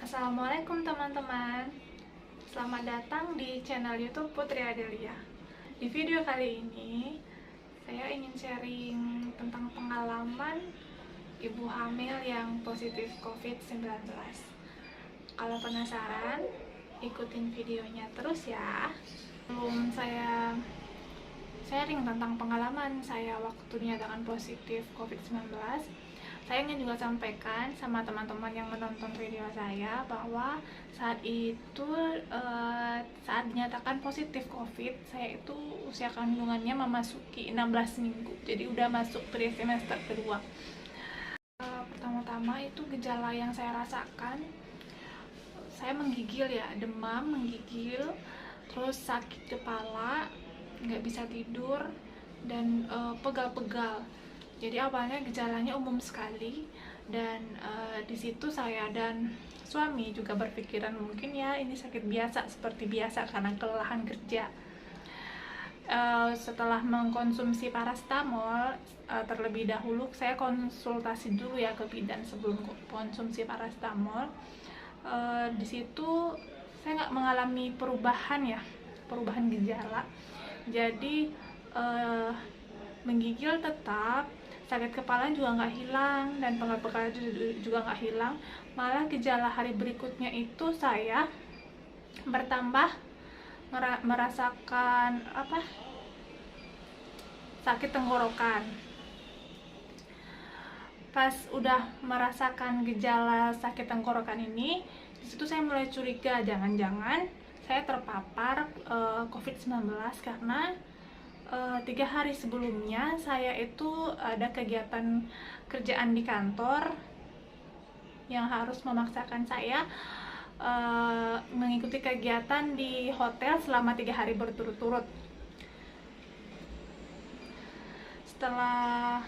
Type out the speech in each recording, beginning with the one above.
Assalamualaikum teman-teman. Selamat datang di channel YouTube Putri Adelia. Di video kali ini saya ingin sharing tentang pengalaman ibu hamil yang positif COVID-19. Kalau penasaran, ikutin videonya terus ya. Sebelum saya sharing tentang pengalaman saya waktu dinyatakan positif COVID-19, saya ingin juga sampaikan sama teman-teman yang menonton video saya bahwa saat itu saat dinyatakan positif COVID, saya itu usia kandungannya memasuki 16 minggu, jadi udah masuk semester kedua. Pertama-tama itu gejala yang saya rasakan, saya menggigil ya, demam, menggigil, terus sakit kepala, nggak bisa tidur, dan pegal-pegal. Jadi awalnya gejalanya umum sekali, dan di situ saya dan suami juga berpikiran mungkin ya ini sakit biasa seperti biasa karena kelelahan kerja. Setelah mengkonsumsi parastamol, terlebih dahulu saya konsultasi dulu ya ke bidan sebelum konsumsi parastamol. Di situ saya nggak mengalami perubahan gejala. Jadi menggigil tetap, sakit kepala juga nggak hilang, dan pegal-pegal juga nggak hilang. Malah gejala hari berikutnya itu saya bertambah merasakan sakit tenggorokan. Pas udah merasakan gejala sakit tenggorokan ini, disitu saya mulai curiga jangan-jangan saya terpapar COVID-19 karena 3 hari sebelumnya saya itu ada kegiatan kerjaan di kantor yang harus memaksakan saya mengikuti kegiatan di hotel selama 3 hari berturut-turut. Setelah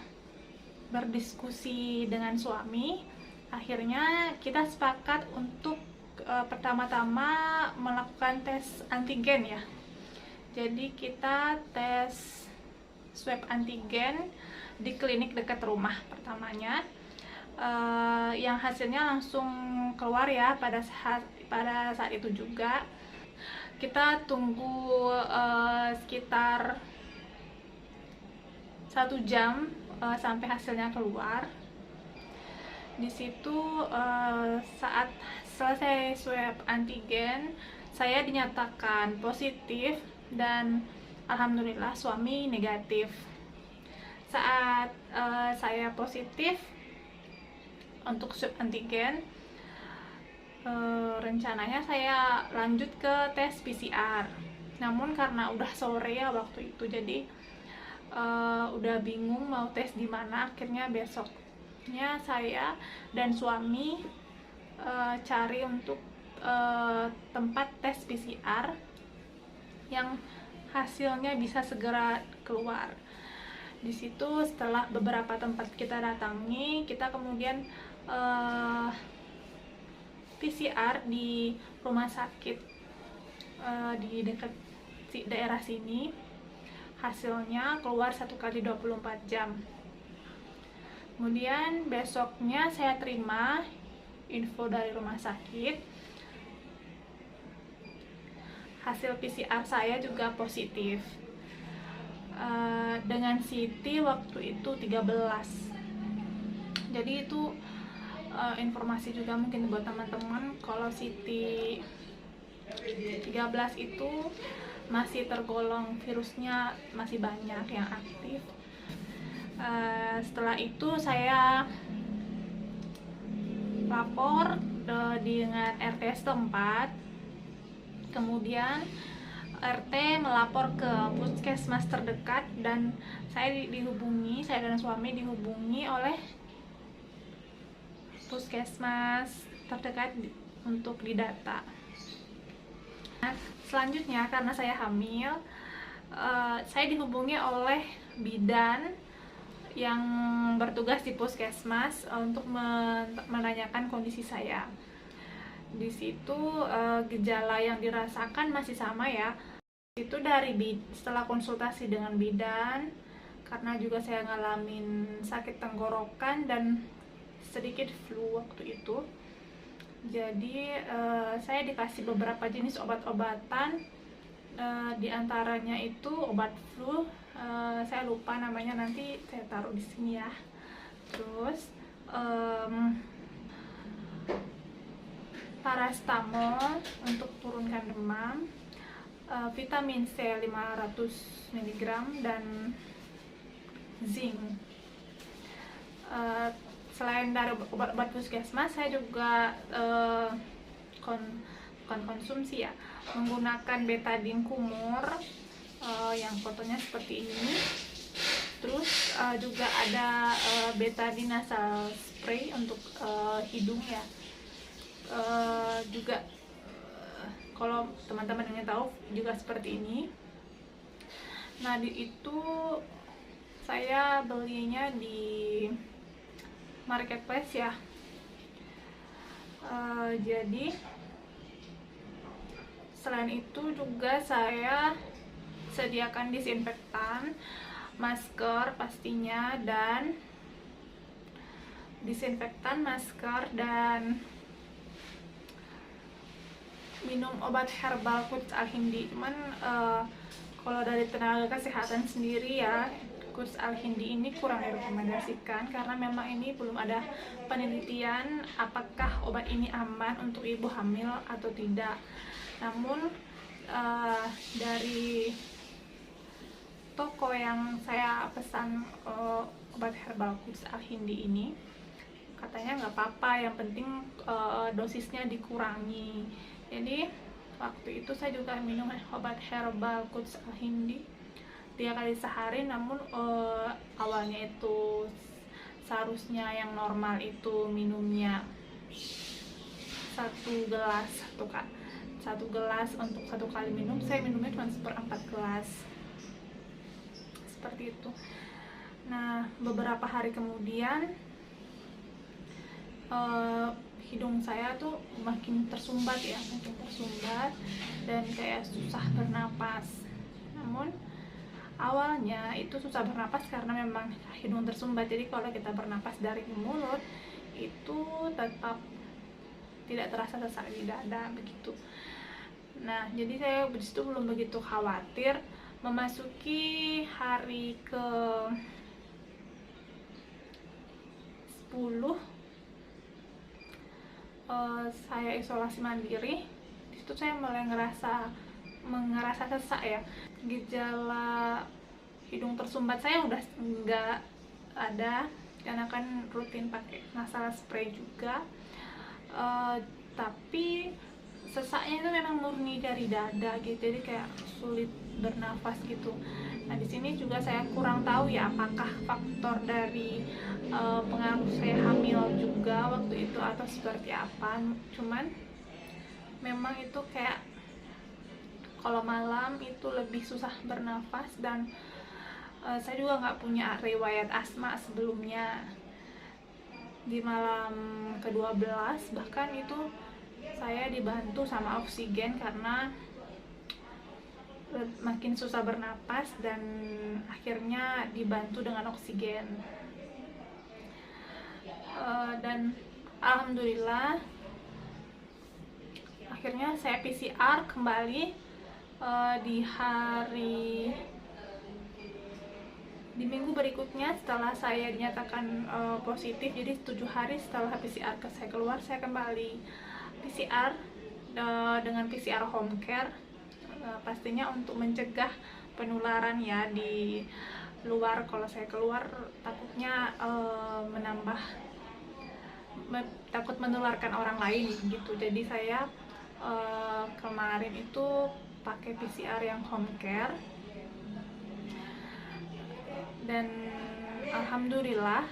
berdiskusi dengan suami, akhirnya kita sepakat untuk pertama-tama melakukan tes antigen ya. Jadi kita tes swab antigen di klinik dekat rumah pertamanya, yang hasilnya langsung keluar ya pada saat itu juga. Kita tunggu sekitar 1 jam sampai hasilnya keluar. Di situ saat selesai swab antigen, saya dinyatakan positif dan alhamdulillah suami negatif. Saat saya positif untuk swab antigen, rencananya saya lanjut ke tes PCR. Namun karena udah sore ya waktu itu, jadi udah bingung mau tes di mana. Akhirnya besoknya saya dan suami cari untuk tempat tes PCR yang hasilnya bisa segera keluar. Di situ setelah beberapa tempat kita datangi, kita kemudian PCR di rumah sakit di dekat daerah sini. Hasilnya keluar 1 kali 24 jam. Kemudian besoknya saya terima info dari rumah sakit, hasil PCR saya juga positif dengan CT waktu itu 13. Jadi itu informasi juga mungkin buat teman-teman, kalau CT 13 itu masih tergolong virusnya masih banyak yang aktif. Setelah itu saya lapor dengan RT setempat, kemudian RT melapor ke puskesmas terdekat, dan saya dan suami dihubungi oleh puskesmas terdekat untuk didata. Selanjutnya karena saya hamil, saya dihubungi oleh bidan yang bertugas di puskesmas untuk menanyakan kondisi saya. Di situ gejala yang dirasakan masih sama ya. Itu setelah konsultasi dengan bidan, karena juga saya ngalamin sakit tenggorokan dan sedikit flu waktu itu, Jadi saya dikasih beberapa jenis obat-obatan, di antaranya itu obat flu, saya lupa namanya, nanti saya taruh di sini ya. Terus paracetamol untuk turunkan demam, vitamin C 500 mg, dan zinc. Selain dari obat-obat puskesmas, saya juga bukan konsumsi ya, menggunakan betadine kumur, yang fotonya seperti ini. Terus juga ada betadine nasal spray untuk hidung ya. Juga kalau teman-teman ingin tahu juga seperti ini. Nah, itu saya belinya di marketplace ya. Jadi selain itu juga saya sediakan disinfektan, masker pastinya, dan minum obat herbal Quds Al-Hindi. Cuman kalau dari tenaga kesehatan sendiri ya, Quds Al-Hindi ini kurang direkomendasikan karena memang ini belum ada penelitian apakah obat ini aman untuk ibu hamil atau tidak. Namun dari toko yang saya pesan obat herbal Quds Al-Hindi ini, katanya nggak apa-apa, yang penting dosisnya dikurangi. Jadi waktu itu saya juga minum obat herbal Quds Al-Hindi 3 kali sehari, namun awalnya itu seharusnya yang normal itu minumnya 1 gelas untuk 1 kali minum, saya minumnya cuma 1/4 gelas seperti itu. Nah, beberapa hari kemudian hidung saya tuh makin tersumbat dan kayak susah bernapas. Namun awalnya itu susah bernapas karena memang hidung tersumbat, jadi kalau kita bernapas dari mulut itu tetap tidak terasa sesak di dada begitu. Nah, jadi saya disitu belum begitu khawatir. Memasuki hari ke 10 saya isolasi mandiri. Disitu saya mulai ngerasa sesak ya. Gejala hidung tersumbat saya udah nggak ada karena kan rutin pakai nasal spray juga, tapi sesaknya itu memang murni dari dada gitu, jadi kayak sulit bernafas gitu. Nah, di sini juga saya kurang tahu ya apakah faktor dari pengaruh saya hamil juga waktu itu atau seperti apa. Cuman memang itu kayak kalau malam itu lebih susah bernafas, dan saya juga nggak punya riwayat asma sebelumnya. Di malam ke-12 bahkan itu saya dibantu sama oksigen karena makin susah bernapas, dan akhirnya dibantu dengan oksigen. Dan alhamdulillah akhirnya saya PCR kembali di minggu berikutnya setelah saya dinyatakan positif. Jadi 7 hari setelah PCR saya keluar, saya kembali PCR dengan PCR home care, pastinya untuk mencegah penularan ya di luar. Kalau saya keluar takutnya takut menularkan orang lain gitu. Jadi saya kemarin itu pakai PCR yang home care, dan alhamdulillah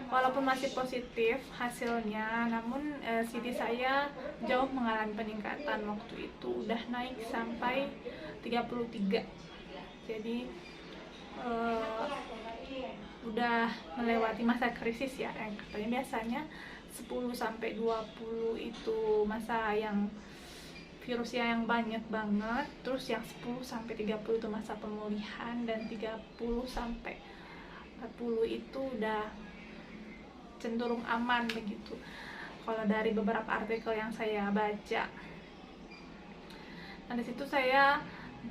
walaupun masih positif hasilnya, namun CD saya jauh mengalami peningkatan. Waktu itu udah naik sampai 33, jadi udah melewati masa krisis ya, yang katanya biasanya 10-20 itu masa yang virusnya yang banyak banget, terus yang 10-30 itu masa pemulihan, dan 30-40 itu udah cenderung aman begitu. kalau dari beberapa artikel yang saya baca. Nah, di situ saya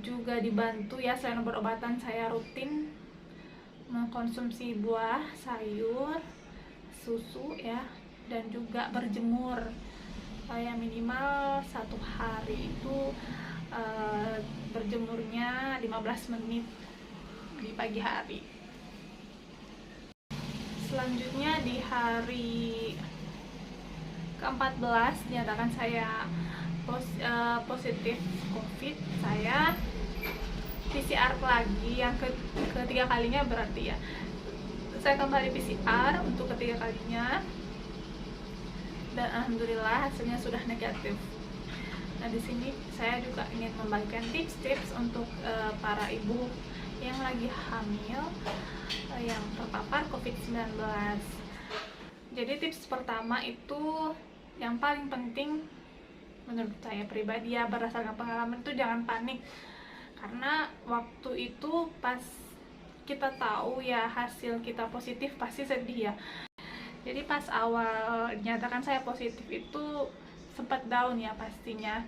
juga dibantu ya, selain obat-obatan saya rutin mengkonsumsi buah, sayur, susu ya, dan juga berjemur. Saya minimal 1 hari itu berjemurnya 15 menit di pagi hari. Selanjutnya di hari ke-14 dinyatakan saya positif COVID. Saya PCR lagi yang ketiga kalinya, berarti ya saya kembali PCR untuk ketiga kalinya, dan alhamdulillah hasilnya sudah negatif. Nah, di sini saya juga ingin membagikan tips-tips untuk para ibu yang lagi hamil yang terpapar COVID-19. Jadi tips pertama itu yang paling penting menurut saya pribadi ya, berdasarkan pengalaman, itu jangan panik. Karena waktu itu pas kita tahu ya hasil kita positif pasti sedih ya. Jadi pas awal dinyatakan saya positif itu sempat down ya pastinya.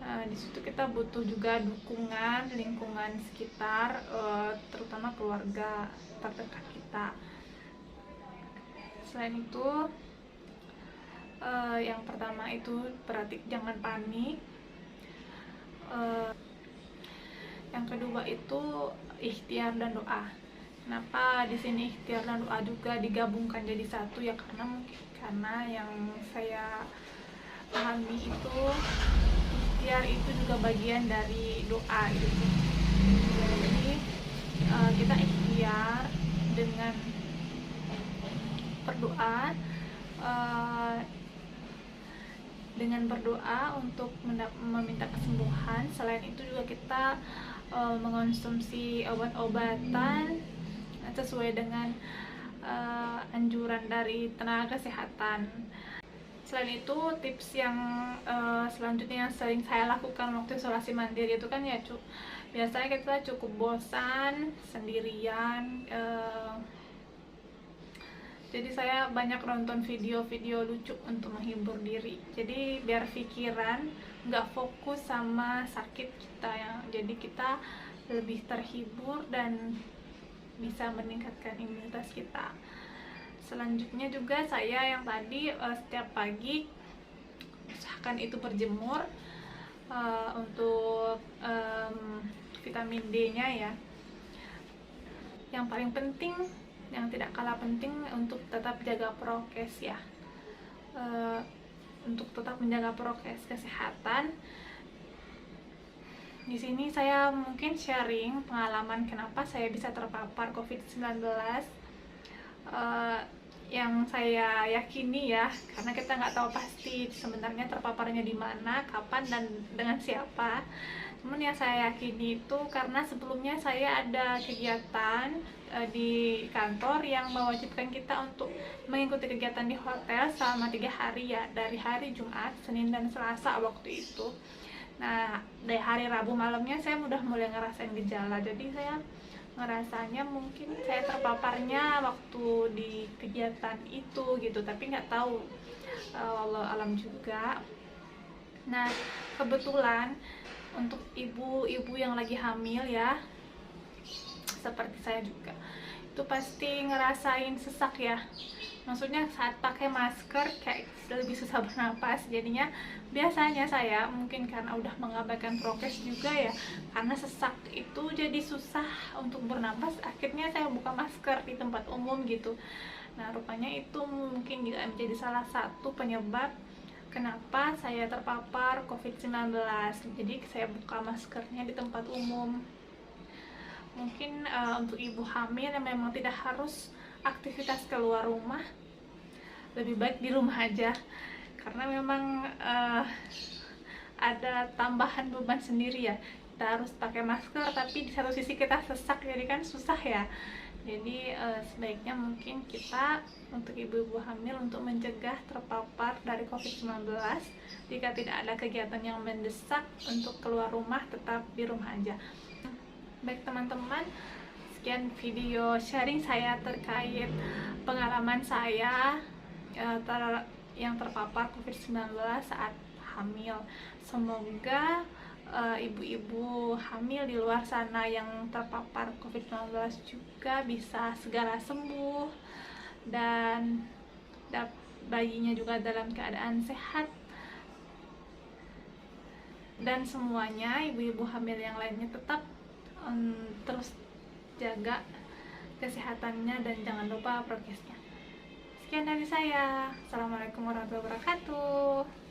Di situ kita butuh juga dukungan lingkungan sekitar, terutama keluarga terdekat kita. Selain itu, yang pertama itu berarti jangan panik. Yang kedua itu ikhtiar dan doa. Kenapa di sini ikhtiar dan doa juga digabungkan jadi satu ya? Karena yang saya pahami itu ikhtiar itu juga bagian dari doa gitu. Jadi kita ikhtiar dengan berdoa, untuk meminta kesembuhan. Selain itu juga kita mengonsumsi obat-obatan sesuai dengan anjuran dari tenaga kesehatan. Selain itu, tips yang selanjutnya yang sering saya lakukan waktu isolasi mandiri itu kan ya biasanya kita cukup bosan sendirian, jadi saya banyak nonton video-video lucu untuk menghibur diri. Jadi biar pikiran nggak fokus sama sakit kita ya, jadi kita lebih terhibur dan bisa meningkatkan imunitas kita. Selanjutnya juga saya yang tadi setiap pagi usahakan itu berjemur untuk vitamin D-nya ya. Yang paling penting, yang tidak kalah penting, untuk tetap jaga prokes ya, untuk tetap menjaga prokes kesehatan. Di sini saya mungkin sharing pengalaman kenapa saya bisa terpapar COVID-19. Yang saya yakini ya, karena kita nggak tahu pasti sebenarnya terpaparnya di mana, kapan, dan dengan siapa. Namun yang saya yakini itu karena sebelumnya saya ada kegiatan di kantor yang mewajibkan kita untuk mengikuti kegiatan di hotel selama 3 hari ya, dari hari Jumat, Senin, dan Selasa waktu itu. Nah, dari hari Rabu malamnya saya udah mulai ngerasain gejala, jadi saya ngerasanya mungkin saya terpaparnya waktu di kegiatan itu gitu, tapi nggak tahu, wallahu alam juga. Nah, kebetulan untuk ibu-ibu yang lagi hamil ya, seperti saya juga, itu pasti ngerasain sesak ya. Maksudnya saat pakai masker kayak lebih susah bernapas. Jadinya biasanya saya mungkin karena udah mengabaikan prokes juga ya, karena sesak itu jadi susah untuk bernapas, akhirnya saya buka masker di tempat umum gitu. Nah, rupanya itu mungkin juga menjadi salah satu penyebab kenapa saya terpapar COVID-19. Jadi saya buka maskernya di tempat umum. Mungkin untuk ibu hamil yang memang tidak harus aktivitas keluar rumah, lebih baik di rumah aja, karena memang ada tambahan beban sendiri ya, kita harus pakai masker tapi di satu sisi kita sesak, jadi kan susah ya. Jadi sebaiknya mungkin kita untuk ibu-ibu hamil untuk mencegah terpapar dari COVID-19, jika tidak ada kegiatan yang mendesak untuk keluar rumah, tetap di rumah aja. Baik teman-teman, sekian video sharing saya terkait pengalaman saya yang terpapar COVID-19 saat hamil. Semoga ibu-ibu hamil di luar sana yang terpapar COVID-19 juga bisa segera sembuh dan bayinya juga dalam keadaan sehat, dan semuanya ibu-ibu hamil yang lainnya tetap terus jaga kesehatannya dan jangan lupa prokesnya. Sekian dari saya. Assalamualaikum warahmatullahi wabarakatuh.